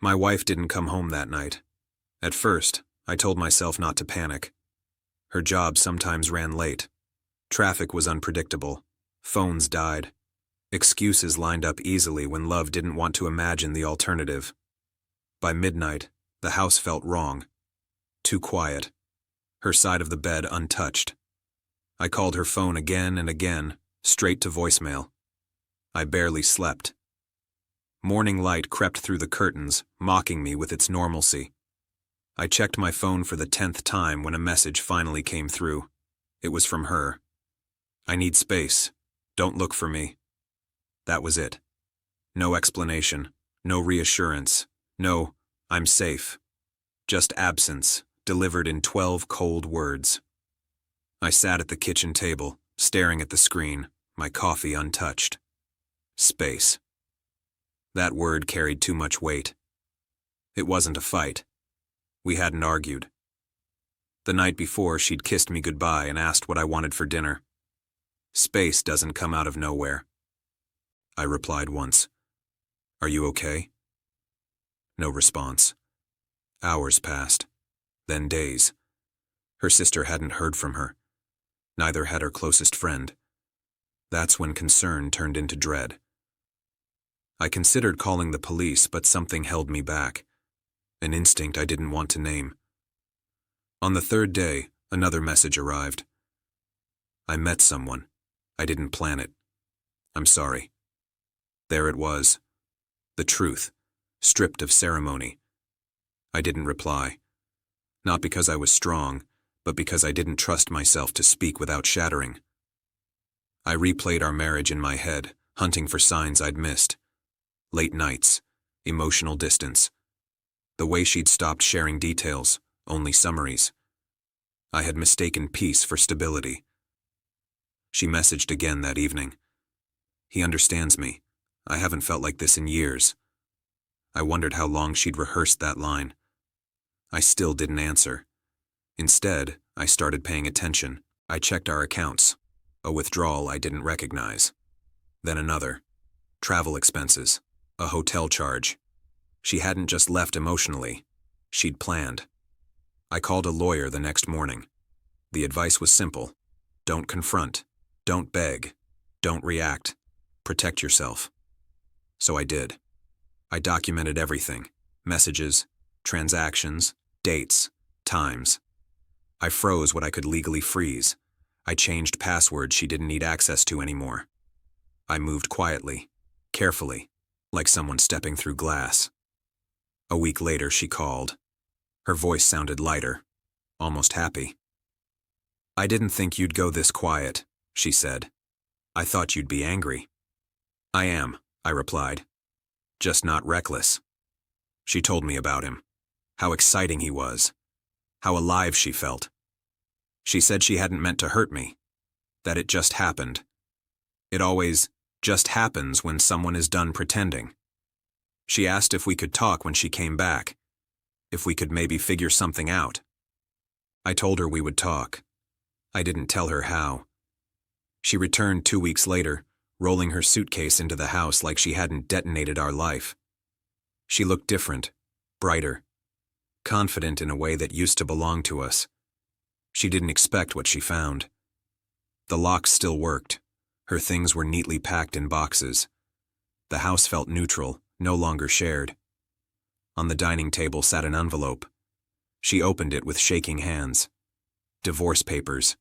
My wife didn't come home that night. At first, I told myself not to panic. Her job sometimes ran late. Traffic was unpredictable. Phones died. Excuses lined up easily when love didn't want to imagine the alternative. By midnight, the house felt wrong. Too quiet. Her side of the bed untouched. I called her phone again and again, straight to voicemail. I barely slept. Morning light crept through the curtains, mocking me with its normalcy. I checked my phone for the 10th time when a message finally came through. It was from her. "I need space. Don't look for me." That was it. No explanation, no reassurance, no, "I'm safe." Just absence, delivered in 12 cold words. I sat at the kitchen table, staring at the screen, my coffee untouched. Space. That word carried too much weight. It wasn't a fight. We hadn't argued. The night before, she'd kissed me goodbye and asked what I wanted for dinner. Space doesn't come out of nowhere. I replied once. "Are you okay?" No response. Hours passed, then days. Her sister hadn't heard from her. Neither had her closest friend. That's when concern turned into dread. I considered calling the police, but something held me back. An instinct I didn't want to name. On the third day, another message arrived. "I met someone. I didn't plan it. I'm sorry." There it was. The truth, stripped of ceremony. I didn't reply. Not because I was strong, but because I didn't trust myself to speak without shattering. I replayed our marriage in my head, hunting for signs I'd missed. Late nights, emotional distance. The way she'd stopped sharing details, only summaries. I had mistaken peace for stability. She messaged again that evening. "He understands me. I haven't felt like this in years." I wondered how long she'd rehearsed that line. I still didn't answer. Instead, I started paying attention. I checked our accounts. A withdrawal I didn't recognize. Then another. Travel expenses. A hotel charge. She hadn't just left emotionally. She'd planned. I called a lawyer the next morning. The advice was simple. Don't confront. Don't beg. Don't react. Protect yourself. So I did. I documented everything. Messages, transactions, dates, times. I froze what I could legally freeze. I changed passwords she didn't need access to anymore. I moved quietly, carefully, like someone stepping through glass. A week later, she called. Her voice sounded lighter, almost happy. "I didn't think you'd go this quiet," she said. "I thought you'd be angry." "I am," I replied. "Just not reckless." She told me about him, how exciting he was, how alive she felt. She said she hadn't meant to hurt me, that it just happened. It always just happens when someone is done pretending. She asked if we could talk when she came back, if we could maybe figure something out. I told her we would talk. I didn't tell her how. She returned 2 weeks later, rolling her suitcase into the house like she hadn't detonated our life. She looked different, brighter, confident in a way that used to belong to us. She didn't expect what she found. The locks still worked. Her things were neatly packed in boxes. The house felt neutral, no longer shared. On the dining table sat an envelope. She opened it with shaking hands. Divorce papers.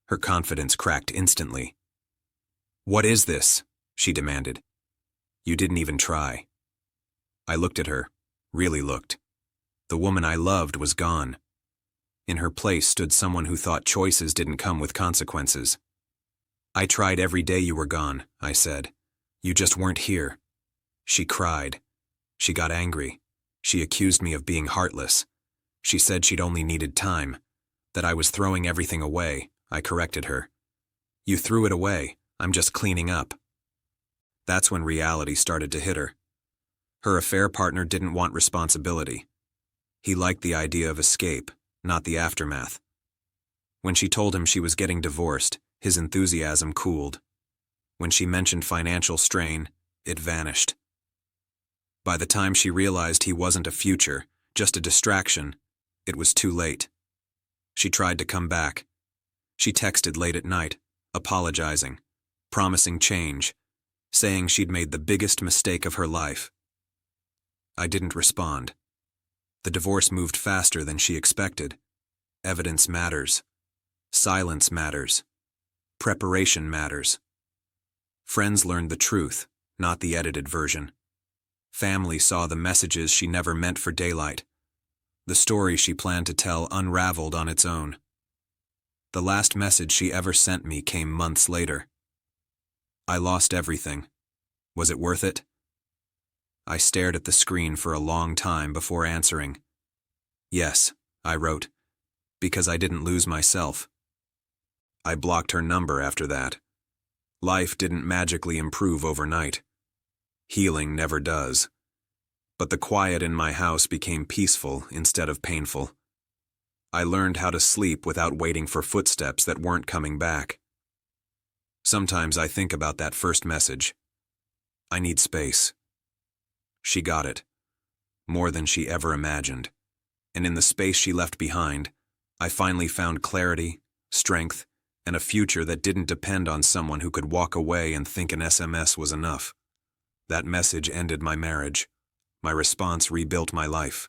Her confidence cracked instantly. "What is this?" she demanded. "You didn't even try." I looked at her, really looked. The woman I loved was gone. In her place stood someone who thought choices didn't come with consequences. "I tried every day you were gone," I said. "You just weren't here." She cried. She got angry. She accused me of being heartless. She said she'd only needed time, that I was throwing everything away. I corrected her. "You threw it away. I'm just cleaning up." That's when reality started to hit her. Her affair partner didn't want responsibility. He liked the idea of escape, not the aftermath. When she told him she was getting divorced, his enthusiasm cooled. When she mentioned financial strain, it vanished. By the time she realized he wasn't a future, just a distraction, it was too late. She tried to come back. She texted late at night, apologizing, promising change, saying she'd made the biggest mistake of her life. I didn't respond. The divorce moved faster than she expected. Evidence matters. Silence matters. Preparation matters. Friends learned the truth, not the edited version. Family saw the messages she never meant for daylight. The story she planned to tell unraveled on its own. The last message she ever sent me came months later. I lost everything. Was it worth it? I stared at the screen for a long time before answering. Yes, I wrote, because I didn't lose myself. I blocked her number after that. Life didn't magically improve overnight. Healing never does. But the quiet in my house became peaceful instead of painful. I learned how to sleep without waiting for footsteps that weren't coming back. Sometimes I think about that first message. I need space. She got it. More than she ever imagined. And in the space she left behind, I finally found clarity, strength, and a future that didn't depend on someone who could walk away and think an SMS was enough. That message ended my marriage. My response rebuilt my life.